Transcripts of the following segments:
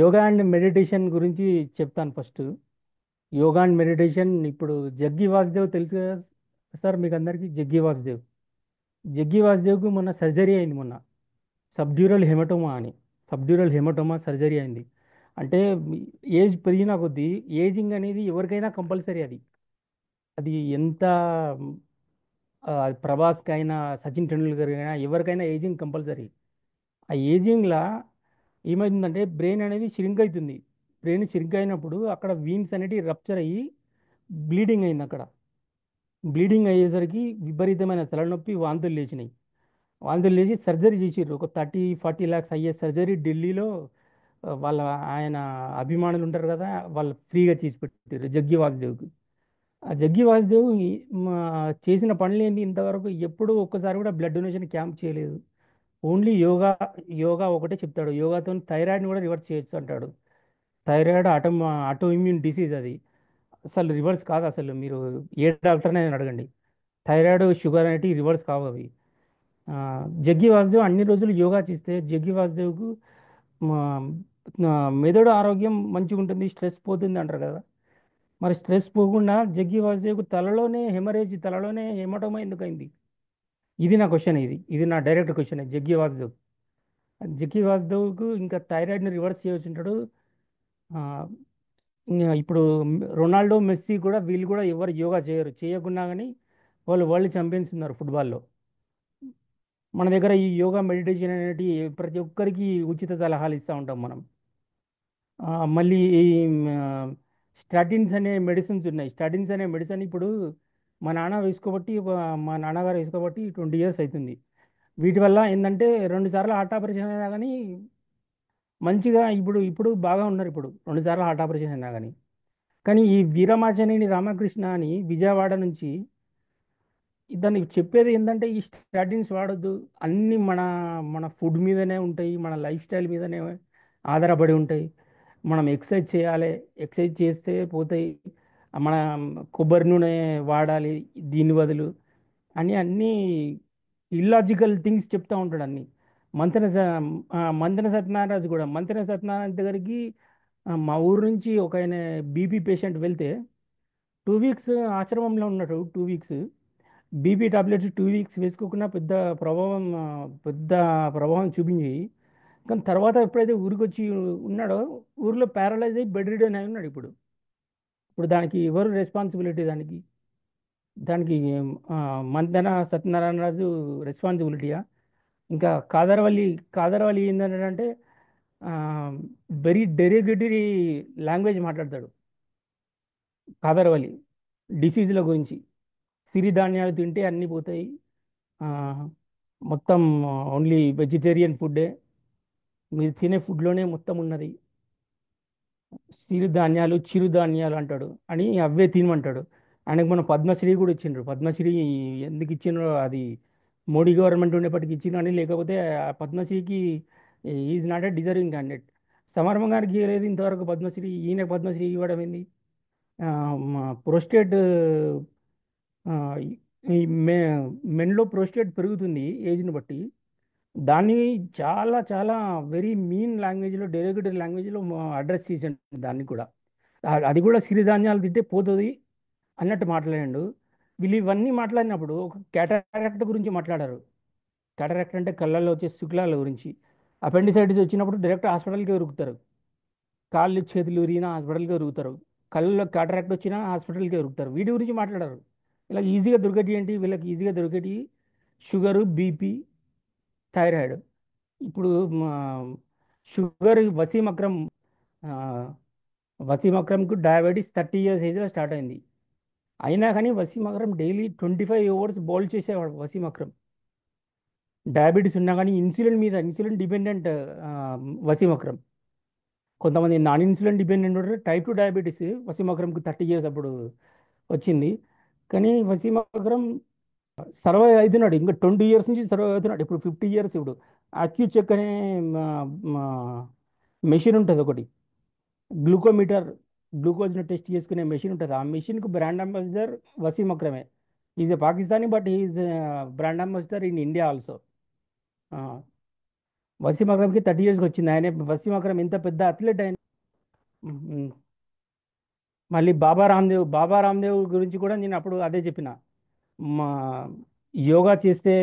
Yoga and meditation గురించి చెప్తాను first. Yoga and meditation ఇప్పుడు జగ్గి వాసుదేవ్ తెలుసు కదా సార్ మీకు అందరికీ. జగ్గి వాసుదేవ్కు మొన్న సర్జరీ అయింది మొన్న. సబ్డ్యూరల్ హెమటోమా అని. సబ్డ్యూరల్ హెమటోమా సర్జరీ అయింది. అంటే ఏజ్ పెరిగిన కొద్దీ ఏజింగ్ అనేది ఎవరికైనా కంపల్సరీ అది. అది ఎంత ప్రభాస్కైనా సచిన్ టెండూల్కర్ అయినా ఎవరికైనా ఏజింగ్ కంపల్సరీ. ఆ ఏజింగ్లా ఏమైతుందంటే బ్రెయిన్ అనేది షిరింక్ అవుతుంది. బ్రెయిన్ షిరింక్ అయినప్పుడు అక్కడ వీన్స్ అనేటివి రప్చర్ అయ్యి బ్లీడింగ్ అయింది అక్కడ. బ్లీడింగ్ అయ్యేసరికి విపరీతమైన తలనొప్పి, వాంతులు లేచినాయి. వాంతులు లేచి సర్జరీ చేసిర్రు. ఒక 30-40 లాక్స్ అయ్యే సర్జరీ ఢిల్లీలో. వాళ్ళ ఆయన అభిమానులు ఉంటారు కదా, వాళ్ళు ఫ్రీగా చేసి పెట్టారు జగ్గి వాసుదేవ్కి. ఆ జగ్గి వాసుదేవ్ మా చేసిన పనులు ఏంది ఇంతవరకు ఎప్పుడూ ఒక్కసారి కూడా బ్లడ్ డొనేషన్ క్యాంప్ చేయలేదు. ఓన్లీ యోగా. యోగా ఒకటే చెప్తాడు. యోగాతో థైరాయిడ్ని కూడా రివర్స్ చేయొచ్చు అంటాడు. థైరాయిడ్ ఆటో ఇమ్యూన్ డిసీజ్ అది. అసలు రివర్స్ కాదు. అసలు మీరు ఏ డాక్టర్ని అయినా అడగండి, థైరాయిడ్ షుగర్ అనేటివి రివర్స్ కావు అవి. ఆ, జగ్గి వాసుదేవ్ అన్ని రోజులు యోగా చేస్తే జగ్గి వాసుదేవ్కు మా మెదడు ఆరోగ్యం మంచిగా ఉంటుంది, స్ట్రెస్ పోతుంది అంటారు కదా. మరి స్ట్రెస్ పోకుండా జగ్గి వాసుదేవ్కు తలలోనే హెమటోమా ఎందుకు అయింది? ఇది నా క్వశ్చన్. ఇది నా డైరెక్ట్ క్వశ్చన్. జగ్గి వాసుదేవ్కు ఇంకా థైరాయిడ్ని రివర్స్ చేయొచ్చు అంటాడు. ఆ, ఇంకా ఇప్పుడు రొనాల్డో, మెస్సీ కూడా వీళ్ళు కూడా ఎవరు యోగా చేయరు. చేయకున్నా కానీ వాళ్ళు వరల్డ్ ఛాంపియన్స్ ఉన్నారు ఫుట్బాల్లో. మన దగ్గర ఈ యోగా మెడిటేషన్ అనేటి ప్రతి ఒక్కరికి ఉచిత సలహాలు ఇస్తూ ఉంటాం మనం. మళ్ళీ ఈ స్టాటిన్స్ అనే మెడిసిన్స్ ఉన్నాయి. స్టాటిన్స్ అనే మెడిసిన్ ఇప్పుడు మా నాన్నగారు వేసుకోబట్టి 20 years అవుతుంది. వీటి వల్ల ఏంటంటే 2 సార్లు హార్ట్ ఆపరేషన్ అయినా కానీ మంచిగా ఇప్పుడు ఇప్పుడు బాగా ఉన్నారు. ఇప్పుడు 2 సార్లు హార్ట్ ఆపరేషన్ అయినా కానీ. కానీ ఈ వీరమాచనేని రామకృష్ణ అని విజయవాడ నుంచి దానికి చెప్పేది ఏంటంటే ఈ స్టాటిన్స్ వాడొద్దు. అన్నీ మన మన ఫుడ్ మీదనే ఉంటాయి, మన లైఫ్ స్టైల్ మీదనే ఆధారపడి ఉంటాయి. మనం ఎక్సర్సైజ్ చేయాలి, ఎక్సర్సైజ్ చేస్తే పోతాయి. మన కొబ్బరి నూనె వాడాలి దీని బదులు అని అన్నీ ఇల్లాజికల్ థింగ్స్ చెప్తా ఉంటాడు అన్ని. మంతెన సత్యనారాయణ దగ్గరికి మా ఊరు నుంచి ఒక ఆయన బీపీ పేషెంట్ వెళ్తే 2 weeks ఆశ్రమంలో ఉన్నాడు. 2 weeks బీపీ టాబ్లెట్స్ 2 weeks వేసుకోకుండా పెద్ద ప్రభావం చూపించి, కానీ తర్వాత ఎప్పుడైతే ఊరికి వచ్చి ఉన్నాడో ఊర్లో ప్యారలైజ్ అయ్యి బెడ్ రిడన్ అయి ఉన్నాడు ఇప్పుడు. ఇప్పుడు దానికి ఎవరు రెస్పాన్సిబిలిటీ? దానికి ఆ, మంతెన సత్యనారాయణ రాజు రెస్పాన్సిబిలిటీయా? ఇంకా కాదరవల్లి ఏంటంటే వెరీ డెరిగేటరీ లాంగ్వేజ్ మాట్లాడతాడు కాదరవల్లి డిసీజుల గురించి. సిరిధాన్యాలు తింటే అన్నీ పోతాయి, ఆ, మొత్తం ఓన్లీ వెజిటేరియన్ ఫుడ్డే, మీరు తినే ఫుడ్లోనే మొత్తం ఉన్నది, సిరిధాన్యాలు చిరుధాన్యాలు అంటాడు అని అవే తినమంటాడు. ఆయనకు మన పద్మశ్రీ కూడా ఇచ్చిండ్రు. పద్మశ్రీ ఎందుకు ఇచ్చిండ్రో అది మోడీ గవర్నమెంట్ ఉండేప్పటికి ఇచ్చిండ్రు అని, లేకపోతే ఆ పద్మశ్రీకి is not a deserving candidate. సమర్మ గారికి ఇవ్వలేదు ఇంతవరకు పద్మశ్రీ, ఈయన పద్మశ్రీ ఇవ్వడం ఏంది? ప్రోస్టేట్ ఈ మె మెన్లో ప్రోస్టేట్ పెరుగుతుంది ఏజ్ని బట్టి. దాన్ని చాలా చాలా వెరీ మీన్ లాంగ్వేజ్లో, డెరిగేటరీ లాంగ్వేజ్లో అడ్రస్ చేసాడు దాన్ని కూడా. అది కూడా సిరిధాన్యాలు తింటే పోతుంది అన్నట్టు మాట్లాడాడు. వీళ్ళు ఇవన్నీ మాట్లాడినప్పుడు ఒక క్యాటరాక్ట్ గురించి మాట్లాడారు. క్యాటరాక్ట్ అంటే కళ్ళల్లో వచ్చే శుక్లాల గురించి. అపెండిసైటిస్ వచ్చినప్పుడు డైరెక్ట్ హాస్పిటల్కి ఉరుకుతారు. కాళ్ళు చేతులు ఉరిగినా హాస్పిటల్కి ఉరుకుతారు. కళ్ళలో క్యాటరాక్ట్ వచ్చినా హాస్పిటల్కి ఉరుకుతారు. వీటి గురించి మాట్లాడారు. ఇలా ఈజీగా దొరికేటి ఏంటి వీళ్ళకి? ఈజీగా దొరికేటి షుగరు, బీపీ, థైరాయిడ్. ఇప్పుడు మా షుగర్ వసీం అక్రమ్, ఆ, వసీం అక్రమ్కు డయాబెటీస్ 30 years ఏజ్లో స్టార్ట్ అయింది. అయినా కానీ Wasim Akram daily 25 hours bowl చేసేవాడు. వసీం అక్రమ్ డయాబెటీస్ ఉన్నా కానీ ఇన్సులిన్ డిపెండెంట్ వసీం అక్రమ్. కొంతమంది నాన్ ఇన్సులిన్ డిపెండెంట్ ఉంటారు. టైప్ 2 డయాబెటీస్ వసీం అక్రమ్కి 30 years అప్పుడు వచ్చింది. కానీ వసీం అక్రమ్ సర్వైవ్ అవుతున్నాడు. ఇంకా 20 years నుంచి సర్వైవ్ అవుతున్నాడు. ఇప్పుడు 50 years. ఇప్పుడు అక్యూచెక్ అనే మెషిన్ ఉంటుంది ఒకటి, గ్లూకోమీటర్, గ్లూకోజ్ని టెస్ట్ చేసుకునే మెషిన్ ఉంటుంది. ఆ మెషిన్కు బ్రాండ్ అంబాసిడర్ వసీం అక్రమే. Is a Pakistani but is brand ambassador in India also. Wasim అక్రమ్కి 30 ఇయర్స్కి వచ్చింది. ఆయన వసీం అక్రమ్ ఎంత పెద్ద అథ్లెట్ ఆయన. ఉమ్. మళ్ళీ బాబా రామ్దేవ్ గురించి కూడా నేను అప్పుడు అదే చెప్పిన. మా యోగా చేస్తే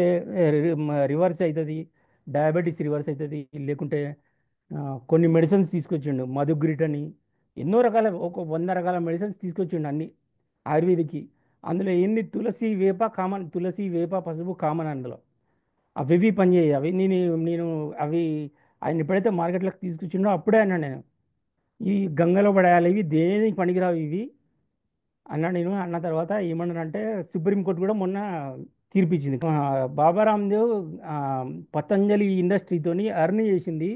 రివర్స్ అవుతుంది, డయాబెటీస్ రివర్స్ అవుతుంది. లేకుంటే ఆ, కొన్ని మెడిసిన్స్ తీసుకొచ్చిండు, మధుగ్రిట్ అని. ఎన్నో రకాల, ఒక 100 రకాల మెడిసిన్స్ తీసుకొచ్చిండు అన్ని ఆయుర్వేదిక్కి. అందులో ఏంది, తులసి వేప కామన్, తులసి వేప పసుపు కామన్ అందులో. అవి పనిచేయి అవి. నేను అవి ఆయన ఎప్పుడైతే మార్కెట్లోకి తీసుకొచ్చిండో అప్పుడే అన్నాను నేను, ఈ గంగలో పడేయాలి, ఇవి దేనికి పనికిరావు ఇవి అన్నా నేను. అన్న తర్వాత ఏమన్నానంటే, సుప్రీంకోర్టు కూడా మొన్న తీర్పిచ్చింది. బాబా రామ్దేవ్ ఆ, పతంజలి ఇండస్ట్రీతోని ఎర్న్ చేసింది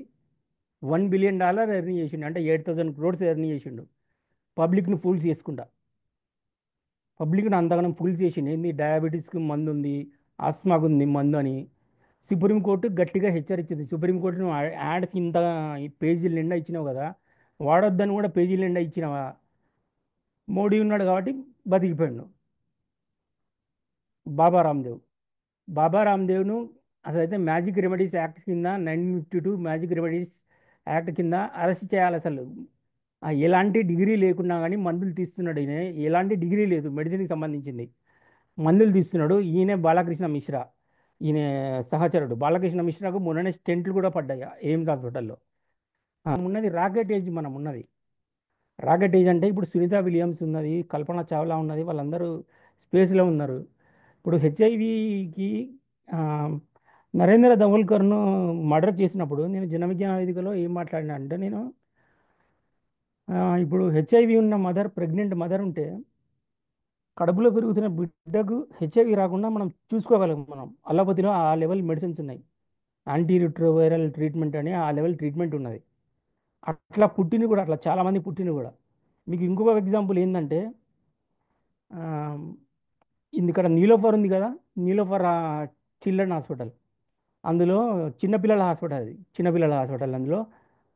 $1 బిలియన్ ఎర్న్ చేసిండు. అంటే 8,000 crores ఎర్న్ చేసిండు, పబ్లిక్ను ఫూల్స్ చేసుకుంటా. పబ్లిక్ను అంతగానం ఫూల్స్ చేసిండు. ఏంది, డయాబెటీస్కి మందు ఉంది, ఆస్మాకు ఉంది మందు అని. సుప్రీంకోర్టు గట్టిగా హెచ్చరించింది. సుప్రీంకోర్టు నువ్వు యాడ్స్ ఇంత పేజీల నిండా ఇచ్చినావు కదా, వాడొద్దని కూడా పేజీల నిండా ఇచ్చినావా. మోడీ ఉన్నాడు కాబట్టి బతికిపోయాడు బాబా రామ్దేవ్. బాబా రామ్దేవ్ను అసలైతే మ్యాజిక్ రెమెడీస్ యాక్ట్ కింద, 1952 మ్యాజిక్ రెమెడీస్ యాక్ట్ కింద అరెస్ట్ చేయాలి అసలు. ఎలాంటి డిగ్రీ లేకున్నా కానీ మందులు తీస్తున్నాడు ఈయన. ఎలాంటి డిగ్రీ లేదు మెడిసిన్కి సంబంధించింది, మందులు తీస్తున్నాడు. ఈయన బాలకృష్ణ మిశ్రా, ఈయన సహచరుడు. బాలకృష్ణ మిశ్రాకు మొన్ననే స్టెంట్లు కూడా పడ్డాయి ఎయిమ్స్ హాస్పిటల్లో. ఉన్నది రాకెట్ ఏజ్, మనం ఉన్నది రాకెట్ ఏజ్. అంటే ఇప్పుడు సునీత విలియమ్స్ ఉన్నది, కల్పన చావ్లా ఉన్నది, వాళ్ళందరూ స్పేస్లో ఉన్నారు. ఇప్పుడు హెచ్ఐవికి నరేంద్ర దవోల్కర్ను మర్డర్ చేసినప్పుడు నేను జన విజ్ఞాన వేదికలో ఏం మాట్లాడినా అంటే, నేను ఇప్పుడు హెచ్ఐవి ఉన్న మదర్, ప్రెగ్నెంట్ మదర్ ఉంటే కడుపులో పెరుగుతున్న బిడ్డకు హెచ్ఐవి రాకుండా మనం చూసుకోగలం. మనం అల్లోపతిలో ఆ లెవెల్ మెడిసిన్స్ ఉన్నాయి, యాంటీ రిట్రోవైరల్ ట్రీట్మెంట్ అని ఆ లెవెల్ ట్రీట్మెంట్ ఉన్నది. అట్లా పుట్టింది కూడా, అట్లా చాలామంది పుట్టింది కూడా. మీకు ఇంకొక ఎగ్జాంపుల్ ఏంటంటే, ఆ, ఇక్కడ నీలోఫర్ ఉంది కదా, నీలోఫర్ చిల్డ్రన్ హాస్పిటల్. అందులో చిన్నపిల్లల హాస్పిటల్, అది చిన్నపిల్లల హాస్పిటల్. అందులో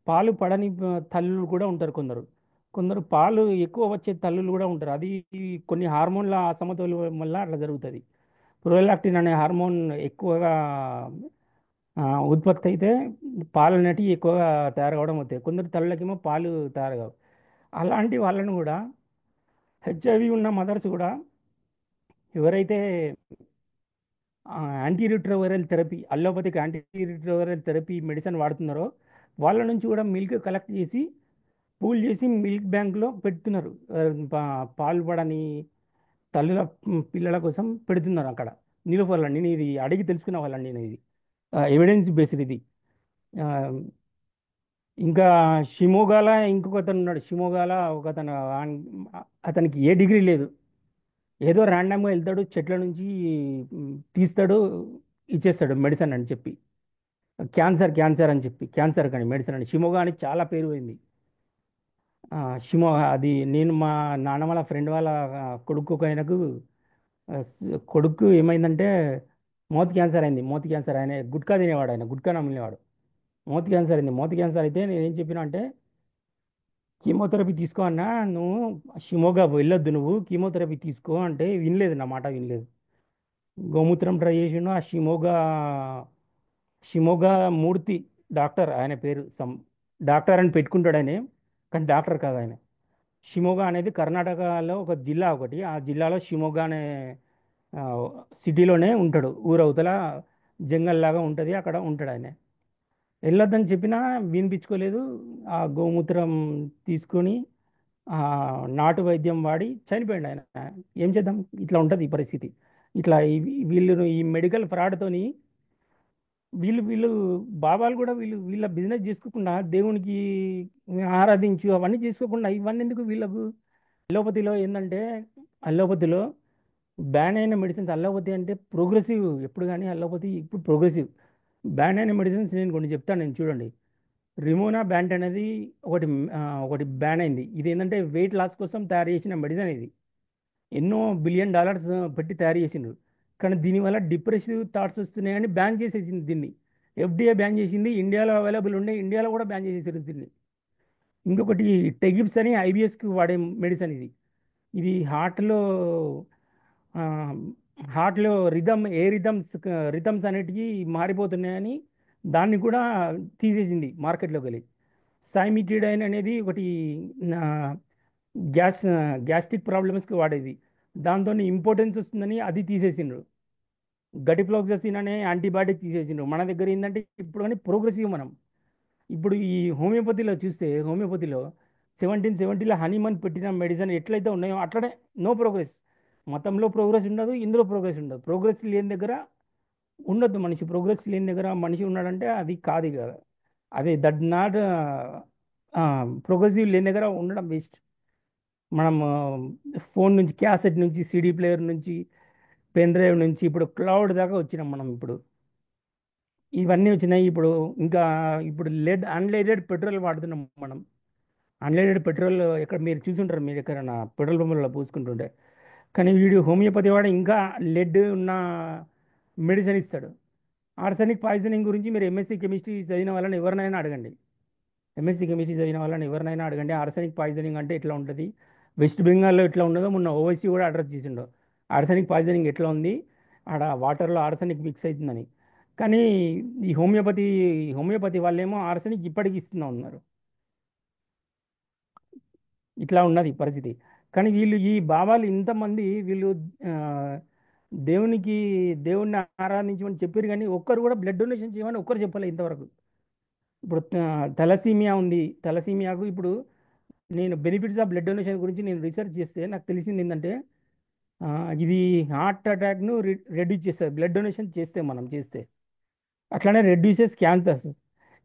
పాలు పడని తల్లులు కూడా ఉంటారు కొందరు. కొందరు పాలు ఎక్కువ వచ్చే తల్లులు కూడా ఉంటారు. అది కొన్ని హార్మోన్ల అసమతుల్యం వల్ల అట్లా జరుగుతుంది. ప్రొలాక్టిన్ అనే హార్మోన్ ఎక్కువగా ఆ, ఉత్పత్తి అయితే పాలు అనేటివి ఎక్కువగా తయారు కావడం అవుతాయి. కొందరు తల్లులకేమో పాలు తయారు కావు. అలాంటి వాళ్ళను కూడా, హెచ్ఐవి ఉన్న మదర్స్ కూడా, ఎవరైతే antiretroviral therapy, allopathic antiretroviral therapy medicine వాడుతున్నారో, వాళ్ళ నుంచి కూడా మిల్క్ కలెక్ట్ చేసి పూల్ చేసి మిల్క్ బ్యాంక్లో పెడుతున్నారు. పాలు పడని తల్లుల పిల్లల కోసం పెడుతున్నారు అక్కడ. నిలువల్లండి, నేను ఇది అడిగి తెలుసుకున్న వాళ్ళండి, నేను ఇది ఎవిడెన్స్ బేస్డ్ ఇది. ఆ, ఇంకా షిమోగాల ఇంకొక అతను ఉన్నాడు. షిమోగాల ఒక అతను, అతనికి ఏ డిగ్రీ లేదు, ఏదో ర్యాండమ్గా వెళ్తాడు చెట్ల నుంచి తీస్తాడు, ఇచ్చేస్తాడు మెడిసిన్ అని చెప్పి. క్యాన్సర్ క్యాన్సర్ అని చెప్పి, క్యాన్సర్ కానీ మెడిసిన్ అని. షిమోగా అని చాలా పేరు పోయింది. షిమో అది, నేను మా నాన్న వాళ్ళ ఫ్రెండ్ వాళ్ళ కొడుకు ఒక ఆయనకు, కొడుకు ఏమైందంటే మౌత్ క్యాన్సర్ అయింది. మౌత్ క్యాన్సర్, ఆయన గుట్కా తినేవాడు, ఆయన గుట్కా నమిలేవాడు. మౌత్ క్యాన్సర్ అయింది. మౌత్ క్యాన్సర్ అయితే నేను ఏం చెప్పినా అంటే, కీమోథెరపీ తీసుకో అన్నా, నువ్వు షిమోగా వెళ్ళొద్దు, నువ్వు కీమోథెరపీ తీసుకో అంటే వినలేదు, నా మాట వినలేదు. గోమూత్రం ట్రై చేసిండు. ఆ షిమోగా, షిమోగా మూర్తి డాక్టర్, ఆయన పేరు సమ్ డాక్టర్ అని పెట్టుకుంటాడు ఆయన, కానీ డాక్టర్ కాదు ఆయన. షిమోగా అనేది కర్ణాటకలో ఒక జిల్లా ఒకటి. ఆ జిల్లాలో షిమోగా అనే ఆ, సిటీలోనే ఉంటాడు. ఊరవతల జంగల్ లాగా ఉంటుంది, అక్కడ ఉంటాడు ఆయన. వెళ్ళొద్దని చెప్పినా వినిపించుకోలేదు. ఆ గోమూత్రం తీసుకొని ఆ, నాటు వైద్యం వాడి చనిపోయాడు ఆయన. ఏం చేద్దాం, ఇట్లా ఉంటుంది ఈ పరిస్థితి. ఇట్లా వీళ్ళు ఈ మెడికల్ ఫ్రాడ్తోని, వీళ్ళు బాబాలు కూడా, వీళ్ళ బిజినెస్ చేసుకోకుండా దేవునికి ఆరాధించు అవన్నీ చేసుకోకుండా ఇవన్నీ ఎందుకు వీళ్ళకు. అల్లోపతిలో ఏంటంటే, అల్లోపతిలో బ్యాన్ అయిన మెడిసిన్స్, అల్లోపతి అంటే ప్రోగ్రెసివ్ ఎప్పుడు కానీ, అల్లోపతి ఇప్పుడు ప్రోగ్రెసివ్. బ్యాన్ అయిన మెడిసిన్స్ నేను కొన్ని చెప్తాను, నేను చూడండి. రిమోనా బ్యాండ్ అనేది ఒకటి, ఒకటి బ్యాన్ అయింది. ఇది ఏంటంటే వెయిట్ లాస్ కోసం తయారు చేసిన మెడిసిన్ ఇది. ఎన్నో $1 బిలియన్ పెట్టి తయారు చేసిండ్రు. కానీ దీనివల్ల డిప్రెసివ్ థాట్స్ వస్తున్నాయని బ్యాన్ చేసేసింది దీన్ని. ఎఫ్డిఏ బ్యాన్ చేసింది. ఇండియాలో అవైలబుల్ ఉండే, ఇండియాలో కూడా బ్యాన్ చేసేసారు దీన్ని. ఇంకొకటి టెగిప్స్ అని ఐబిఎస్కి వాడే మెడిసిన్ ఇది. ఇది హార్ట్లో రిథమ్స్ అనేటివి మారిపోతున్నాయని దాన్ని కూడా తీసేసింది మార్కెట్లోకి వెళ్ళి. సైమిటిడైన్ అనేది ఒకటి నా గ్యాస్ గ్యాస్ట్రిక్ ప్రాబ్లమ్స్కి వాడేది. దాంతో ఇంపార్టెన్స్ వస్తుందని అది తీసేసిండ్రు. గటిఫ్లాక్ససిన్ అనే యాంటీబయాటిక్ తీసేసిండ్రు. మన దగ్గర ఏంటంటే ఇప్పుడు కానీ ప్రోగ్రెసివ్ మనం. ఇప్పుడు ఈ హోమియోపతిలో చూస్తే హోమియోపతిలో 1770లో హనీమన్ పెట్టిన మెడిసిన్ ఎట్లయితే ఉన్నాయో అట్లనే నో ప్రోగ్రెస్. మతంలో ప్రోగ్రెస్ ఉండదు, ఇందులో ప్రోగ్రెస్ ఉండదు. ప్రోగ్రెస్ లేని దగ్గర ఉండొద్దు మనిషి. ప్రోగ్రెస్ లేని దగ్గర మనిషి ఉన్నాడంటే అది కాదు కదా. అదే దట్ నాట్ ప్రోగ్రెసివ్ లేని దగ్గర ఉండడం వేస్ట్. మనం ఫోన్ నుంచి, క్యాసెట్ నుంచి, సిడీ ప్లేయర్ నుంచి, పెన్ డ్రైవ్ నుంచి ఇప్పుడు క్లౌడ్ దాకా వచ్చినాం మనం ఇప్పుడు. ఇవన్నీ వచ్చినాయి ఇప్పుడు. ఇంకా ఇప్పుడు అన్లైటెడ్ పెట్రోల్ వాడుతున్నాం మనం. అన్లైటెడ్ పెట్రోల్ ఎక్కడ మీరు చూసుంటారు, మీరు ఎక్కడైనా పెట్రోల్ పంపులలో పూసుకుంటుంటే. కానీ వీడు హోమియోపతి వాడు ఇంకా లెడ్ ఉన్న మెడిసిన్ ఇస్తాడు. ఆర్సెనిక్ పాయిజనింగ్ గురించి మీరు ఎంఎస్సీ కెమిస్ట్రీ చదివిన వాళ్ళని ఎవరినైనా అడగండి. ఎంఎస్సీ కెమిస్ట్రీ చదివిన వాళ్ళని ఎవరినైనా అడగండి, ఆర్సెనిక్ పాయిజనింగ్ అంటే ఎట్లా ఉంటుంది, వెస్ట్ బెంగాల్లో ఎట్లా ఉండదో మొన్న ఓవైసీ కూడా అడ్రస్ చేసిండు. ఆర్సెనిక్ పాయిజనింగ్ ఎట్లా ఉంది, ఆడ వాటర్లో ఆర్సెనిక్ మిక్స్ అవుతుందని. కానీ ఈ హోమియోపతి వాళ్ళేమో ఆర్సెనిక్ ఇప్పటికి ఇస్తూనే ఉన్నారు. ఇట్లా ఉన్నది పరిస్థితి. కానీ వీళ్ళు ఈ బాబాలు ఇంతమంది వీళ్ళు ఆ, దేవునికి దేవుణ్ణి ఆరాధించమని చెప్పారు, కానీ ఒక్కరు కూడా బ్లడ్ డొనేషన్ చేయమని ఒక్కరు చెప్పలేదు ఇంతవరకు. ఇప్పుడు తలసీమియా ఉంది. తలసీమియాకు ఇప్పుడు నేను బెనిఫిట్స్ ఆఫ్ బ్లడ్ డొనేషన్ గురించి నేను రీసెర్చ్ చేస్తే నాకు తెలిసింది ఏంటంటే ఆ, ఇది హార్ట్ అటాక్ను రెడ్యూస్ చేస్తుంది బ్లడ్ డొనేషన్ చేస్తే, మనం చేస్తే. అట్లానే రెడ్యూసెస్ క్యాన్సర్స్.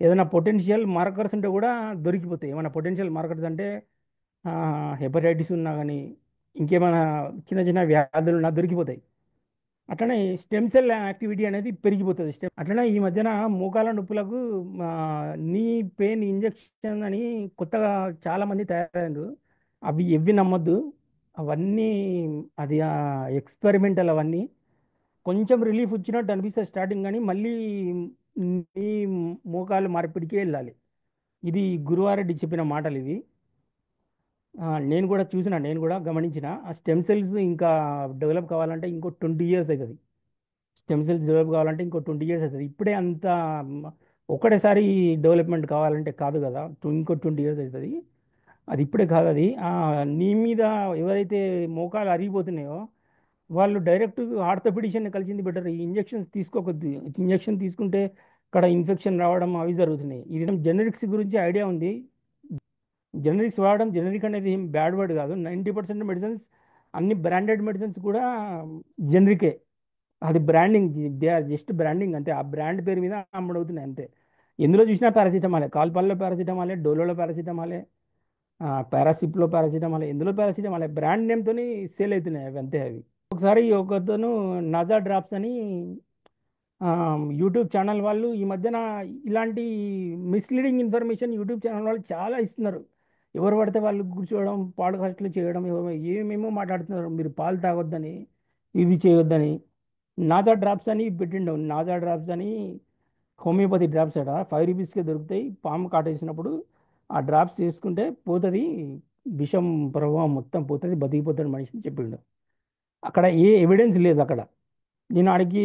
ఏదైనా పొటెన్షియల్ మార్కర్స్ ఉంటే కూడా దొరికిపోతాయి. ఏమైనా పొటెన్షియల్ మార్కర్స్ అంటే హెపటైటిస్ ఉన్నా కానీ ఇంకేమైనా చిన్న చిన్న వ్యాధులు ఉన్నా దొరికిపోతాయి. అట్లనే స్టెమ్ సెల్ యాక్టివిటీ అనేది పెరిగిపోతుంది. అట్లనే ఈ మధ్యన మోకాల నొప్పులకు నీ పెయిన్ ఇంజెక్షన్ అని కొత్తగా చాలామంది తయారయ్యారు. అవి ఎవ్వి నమ్మొద్దు. అవన్నీ అది ఎక్స్పెరిమెంటల్ అవన్నీ. కొంచెం రిలీఫ్ వచ్చినట్టు అనిపిస్తుంది స్టార్టింగ్, కానీ మళ్ళీ నీ మోకాలు మార్పిడికే వెళ్ళాలి. ఇది గురువారెడ్డి చెప్పిన మాటలు ఇవి. నేను కూడా చూసిన, నేను కూడా గమనించిన. ఆ స్టెమ్ సెల్స్ ఇంకా డెవలప్ కావాలంటే ఇంకో 20 ఇయర్స్ అవుతుంది. స్టెమ్ సెల్స్ డెవలప్ కావాలంటే ఇంకో 20 ఇయర్స్ అవుతుంది. ఇప్పుడే అంత మ్, ఒకటేసారి డెవలప్మెంట్ కావాలంటే కాదు కదా. ఇంకో 20 ఇయర్స్ అవుతుంది. అది ఇప్పుడే కాదు. అది నీ మీద ఎవరైతే మోకాలు అరిగిపోతున్నాయో వాళ్ళు డైరెక్ట్ ఆర్థోపెడిషియన్ కలిసింది బెటర్. ఈ ఇంజెక్షన్స్ తీసుకోకొద్దు. ఇంజెక్షన్ తీసుకుంటే అక్కడ ఇన్ఫెక్షన్ రావడం అవి జరుగుతున్నాయి. ఇది జెనరిక్స్ గురించి ఐడియా ఉంది. జెనరిక్స్ వాడడం, జెనరిక్ అనేది ఏం బ్యాడ్ వర్డ్ కాదు. 90% మెడిసిన్స్, అన్ని బ్రాండెడ్ మెడిసిన్స్ కూడా జెనరికే. అది branding. They are just branding అంతే. ఆ బ్రాండ్ పేరు మీద అమ్ముడవుతున్నాయి అంతే. ఎందులో చూసినా పారాసిటమాలే, కాల్పాల్లో పారాసిటమాలే, డోలోలో పారాసిటమాలే, పారాసిప్లో పారాసిటమాలే, ఎందులో పారాసిటమాలే. బ్రాండ్ నేమ్తో సేల్ అవుతున్నాయి అవి అంతే. అవి ఒకసారి ఒకతను నాజా డ్రాప్స్ అని యూట్యూబ్ ఛానల్ వాళ్ళు ఈ మధ్యన ఇలాంటి మిస్లీడింగ్ ఇన్ఫర్మేషన్ యూట్యూబ్ ఛానల్ వాళ్ళు చాలా ఇస్తున్నారు. ఎవరు పడితే వాళ్ళు కూర్చోవడం, పాడ్కాస్ట్లు చేయడం, ఏమేమో మాట్లాడుతున్నారు. మీరు పాలు తాగొద్దని, ఇది చేయొద్దని. నాజా డ్రాప్స్ అని పెట్టిండు. నాజా డ్రాప్స్ అని హోమియోపతి డ్రాప్స్ అట 5 రూపీస్కే దొరుకుతాయి. పాము కాటేసినప్పుడు ఆ డ్రాప్స్ చేసుకుంటే పోతుంది, విషం ప్రభావం మొత్తం పోతుంది, బతికిపోతాడు మనిషి అని చెప్పిండు. అక్కడ ఏ ఎవిడెన్స్ లేదు అక్కడ. నేను ఆడికి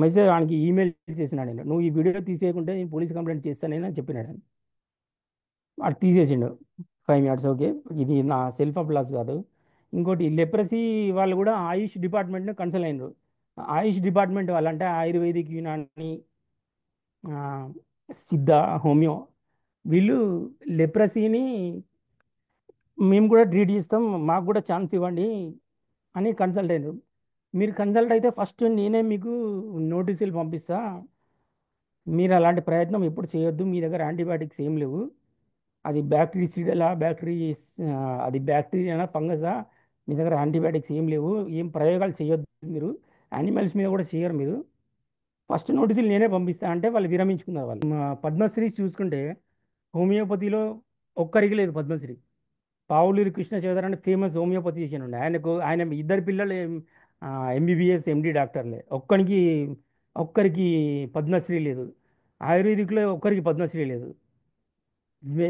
మెసేజ్, ఆడికి ఈమెయిల్ చేసిన, నేను నువ్వు ఈ వీడియో తీసేయకుంటే నేను పోలీస్ కంప్లైంట్ చేస్తానని అని చెప్పినాడు. అది తీసేసిండు. 5 మినిట్స్ ఓకే, ఇది నా సెల్ఫ్ ఆఫ్ లాస్ కాదు. ఇంకోటి లెప్రసీ వాళ్ళు కూడా ఆయుష్ డిపార్ట్మెంట్ని కన్సల్ట్ అయినరు. ఆయుష్ డిపార్ట్మెంట్ వాళ్ళంటే ఆయుర్వేదిక్ యునాని, ఆ, సిద్ధ, హోమియో, వీళ్ళు లెప్రసీని మేము కూడా ట్రీట్ చేస్తాం, మాకు కూడా ఛాన్స్ ఇవ్వండి అని కన్సల్ట్ అయినారు. మీరు కన్సల్ట్ అయితే ఫస్ట్ నేనే మీకు నోటీసులు పంపిస్తా. మీరు అలాంటి ప్రయత్నం ఎప్పుడు చేయొద్దు. మీ దగ్గర యాంటీబయాటిక్స్ ఏం లేవు. అది బ్యాక్టీరియా అది బ్యాక్టీరియా ఫంగసా, మీ దగ్గర యాంటీబయాటిక్స్ ఏం లేవు, ఏం ప్రయోగాలు చేయొద్దు మీరు, యానిమల్స్ మీద కూడా చేయరు మీరు. ఫస్ట్ నోటీసులు నేనే పంపిస్తా అంటే వాళ్ళు విరమించుకున్నారు. వాళ్ళు పద్మశ్రీ చూసుకుంటే హోమియోపతిలో ఒక్కరికి లేదు పద్మశ్రీ. పావులూరి కృష్ణ చౌదరి అంటే ఫేమస్ హోమియోపతిషియన్ ఉండే. ఆయన ఇద్దరు పిల్లలు ఎంబీబీఎస్ ఎండి డాక్టర్లే. ఒక్కరికి పద్మశ్రీ లేదు. ఆయుర్వేదిక్లో ఒక్కరికి పద్మశ్రీ లేదు.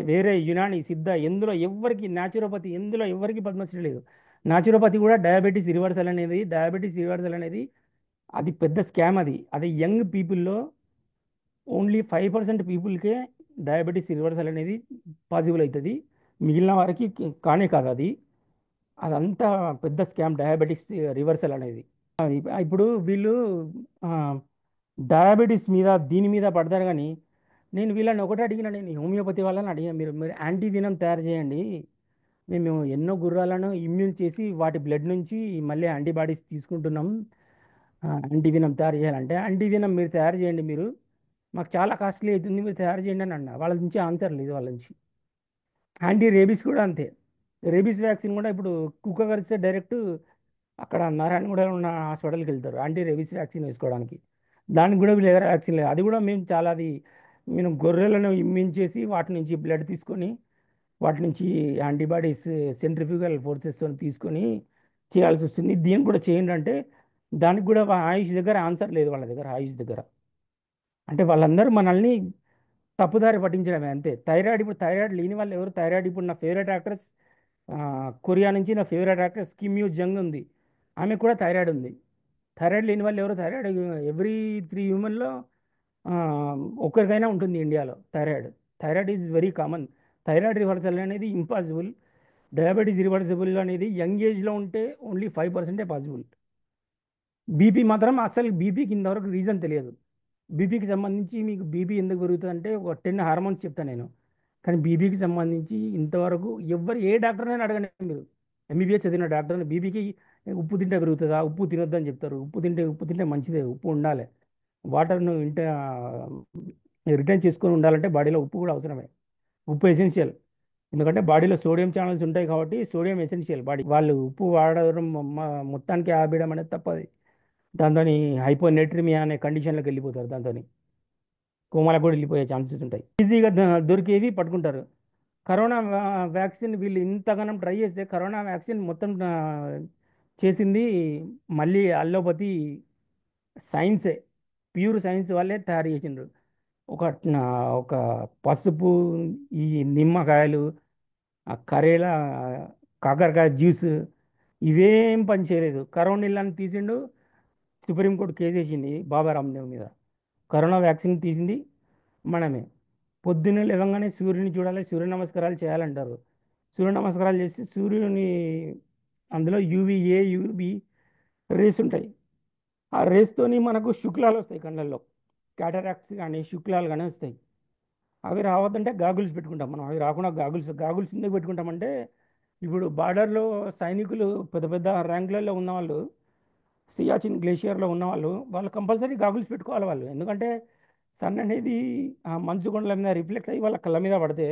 వేరే యునాని, సిద్ధ, ఎందులో ఎవ్వరికి, న్యాచురోపతి ఎందులో ఎవ్వరికి పద్మశ్రీ లేదు. న్యాచురోపతి కూడా డయాబెటీస్ రివర్సల్ అనేది అది పెద్ద స్కామ్. అది యంగ్ పీపుల్లో ఓన్లీ 5% పీపుల్కే డయాబెటీస్ రివర్సల్ అనేది పాసిబుల్ అవుతుంది. మిగిలిన వారికి కానే కాదు అది. అదంతా పెద్ద స్కామ్ డయాబెటిక్స్ రివర్సల్ అనేది. ఇప్పుడు వీళ్ళు ఆ, డయాబెటీస్ మీద దీని మీద పడతారు కానీ నేను వీళ్ళని ఒకటి అడిగిన, నేను హోమియోపతి వాళ్ళని అడిగిన, మీరు మీరు యాంటీవీనం తయారు చేయండి. మేము ఎన్నో గుర్రాలను ఇమ్యూన్ చేసి వాటి బ్లడ్ నుంచి మళ్ళీ యాంటీబాడీస్ తీసుకుంటున్నాం. యాంటీవీనం తయారు చేయాలంటే యాంటీవీనం మీరు తయారు చేయండి, మీరు మాకు చాలా కాస్ట్లీ అవుతుంది, మీరు తయారు చేయండి అని అన్న. వాళ్ళ నుంచి ఆన్సర్ లేదు వాళ్ళ నుంచి. యాంటీ రేబీస్ కూడా అంతే. రేబీస్ వ్యాక్సిన్ కూడా ఇప్పుడు కుక్క కరిస్తే డైరెక్ట్ అక్కడ నారాయణగూడ ఉన్న హాస్పిటల్కి వెళ్తారు యాంటీ రేబీస్ వ్యాక్సిన్ వేసుకోవడానికి. దానికి కూడా వీళ్ళ దగ్గర వ్యాక్సిన్ లేదు. అది కూడా మేము చాలా అది మేము గొర్రెలను ఇమ్యూన్ చేసి వాటి నుంచి బ్లడ్ తీసుకొని వాటి నుంచి యాంటీబాడీస్ సెంట్రిఫ్యూగల్ ఫోర్సెస్తో తీసుకొని చేయాల్సి వస్తుంది. దీనికి కూడా చేయండి అంటే దానికి కూడా ఆయుష్ దగ్గర ఆన్సర్ లేదు వాళ్ళ దగ్గర. ఆయుష్ దగ్గర అంటే వాళ్ళందరూ మనల్ని తప్పుదారి పట్టించడమే అంతే. థైరాయిడ్, ఇప్పుడు థైరాయిడ్ లేని వాళ్ళు ఎవరు? థైరాయిడ్ ఇప్పుడు నా ఫేవరెట్ యాక్ట్రెస్ కొరియా నుంచి నా favourite actress Kim Yoo Jung ఉంది, ఆమె కూడా థైరాయిడ్ ఉంది. థైరాయిడ్ లేని వాళ్ళు ఎవరు? థైరాయిడ్ ఎవ్రీ 3 హ్యూమన్లో ఒక్కరికైనా ఉంటుంది ఇండియాలో thyroid. Thyroid is very common. Thyroid reversal అనేది ఇంపాసిబుల్. డయాబెటీస్ రివర్సిబుల్ అనేది యంగ్ ఏజ్లో ఉంటే ఓన్లీ 5%ఏ పాసిబుల్. బీపీ మాత్రం అసలు బీపీకి ఇంతవరకు రీజన్ తెలియదు. బీపీకి సంబంధించి మీకు బీపీ ఎందుకు పెరుగుతుంది అంటే ఒక 10 హార్మోన్స్ చెప్తాను నేను. కానీ బీపీకి సంబంధించి ఇంతవరకు ఎవ్వరు ఏ డాక్టర్నైనా అడగండి మీరు, ఎంబీబీఎస్ చదివిన డాక్టర్ని, బీపీకి ఉప్పు తింటే పెరుగుతుందా, ఉప్పు తినొద్దని చెప్తారు. ఉప్పు తింటే మంచిదే, ఉప్పు ఉండాలి. వాటర్ను రిటర్న్ చేసుకొని ఉండాలంటే బాడీలో ఉప్పు కూడా అవసరమే. ఉప్పు ఎసెన్షియల్. ఎందుకంటే బాడీలో సోడియం ఛానల్స్ ఉంటాయి కాబట్టి సోడియం ఎసెన్షియల్ బాడీ. వాళ్ళు ఉప్పు వాడడం మొత్తానికి ఆపేయడం అనేది తప్పది. దాంతో హైపోనెట్రిమియా అనే కండిషన్లోకి వెళ్ళిపోతారు. దాంతో కోమాలకు కూడా వెళ్ళిపోయే ఛాన్సెస్ ఉంటాయి. ఈజీగా దొరికేవి పట్టుకుంటారు. కరోనా వ్యాక్సిన్ వీళ్ళు ఇంతగానం ట్రై చేస్తే కరోనా వ్యాక్సిన్ మొత్తం చేసింది మళ్ళీ అల్లోపతి సైన్సే, ప్యూర్ సైన్స్ వాళ్ళే తయారు చేసిండ్రు. ఒక ఒక పసుపు, ఈ నిమ్మకాయలు, ఆ కరేలా, కాకరకాయ జ్యూస్ ఇవేం పని చేయలేదు. కరోనా నీళ్ళని తీసిండు, సుప్రీంకోర్టు కేసు వేసింది బాబా రామ్దేవ్ మీద. కరోనా వ్యాక్సిన్ తీసింది మనమే. పొద్దున్నే లేవగానే సూర్యుని చూడాలి, సూర్య నమస్కారాలు చేయాలంటారు. సూర్య నమస్కారాలు చేస్తే సూర్యుని అందులో యూవీఏ యూవీ రేస్ ఉంటాయి. ఆ రేస్తోని మనకు శుక్లాలు వస్తాయి కళ్ళల్లో, క్యాటరాక్ట్స్ కానీ శుక్లాలు కానీ వస్తాయి. అవి రావద్దంటే గాగుల్స్ పెట్టుకుంటాం మనం. అవి రాకుండా గాగుల్స్ ఎందుకు పెట్టుకుంటామంటే ఇప్పుడు బార్డర్లో సైనికులు పెద్ద పెద్ద ర్యాంకులలో ఉన్నవాళ్ళు, సియాచిన్ గ్లేషియర్లో ఉన్నవాళ్ళు, వాళ్ళు కంపల్సరీ గాగుల్స్ పెట్టుకోవాలి వాళ్ళు. ఎందుకంటే సన్ అనేది ఆ మంచు కొండల మీద రిఫ్లెక్ట్ అయ్యి వాళ్ళ కళ్ళ మీద పడితే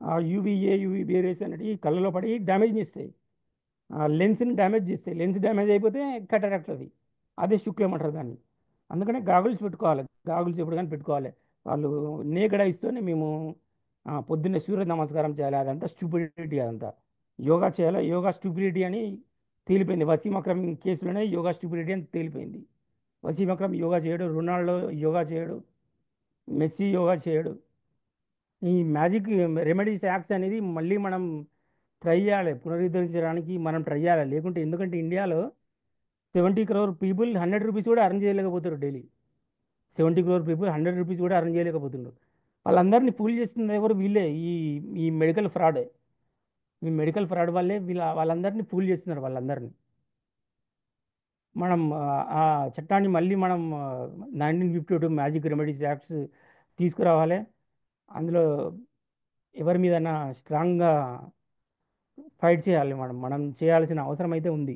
ఆ యూవీఏ యూవీబీ రేస్ అనేవి కళ్ళలో పడి డ్యామేజ్ చేస్తాయి, ఆ లెన్స్ని డ్యామేజ్ చేస్తాయి. లెన్స్ డ్యామేజ్ అయిపోతే కటరాక్ట్ అది. అదే శుక్లం అంటారు దాన్ని. అందుకనే గాగుల్స్ పెట్టుకోవాలి. గాగుల్స్ ఎప్పుడు కానీ పెట్టుకోవాలి. వాళ్ళు నేకడ్ ఐస్తోనే మేము పొద్దున్నే సూర్య నమస్కారం చేయాలి. అదంతా స్టూపిడిటీ. అదంతా యోగా చేయాలి. యోగా స్టూపిడిటీ అని తేలిపోయింది. వసీం అక్రమ్ కేసులోనే యోగా స్టూపిడిటీ అని తేలిపోయింది. వసీం అక్రమ్ యోగా చేయడు, రొనాల్డో యోగా చేయడు, మెస్సీ యోగా చేయడు. ఈ మ్యాజిక్ రెమెడీస్ యాక్ట్స్ అనేది మళ్ళీ మనం ట్రై చేయాలి, పునరుద్ధరించడానికి మనం ట్రై చేయాలి. లేకుంటే ఎందుకంటే ఇండియాలో 70 crore పీపుల్ 100 రూపీస్ కూడా అర్న్ చేయలేకపోతారు డైలీ. 70 crore పీపుల్ 100 రూపీస్ కూడా అర్న్ చేయలేకపోతున్నారు. వాళ్ళందరినీ ఫూల్ చేస్తున్నది ఎవరు? వీళ్ళే. ఈ ఈ మెడికల్ ఫ్రాడ్. ఈ మెడికల్ ఫ్రాడ్ వల్లే వాళ్ళందరినీ ఫూల్ చేస్తున్నారు వాళ్ళందరినీ. మనం ఆ చట్టాన్ని మళ్ళీ మనం 1952 మ్యాజిక్ రెమెడీస్ యాక్ట్స్ తీసుకురావాలి. అందులో ఎవరి మీదన్నా స్ట్రాంగ్గా ఫైట్ చేయాలి. మనం చేయాల్సిన అవసరం అయితే ఉంది.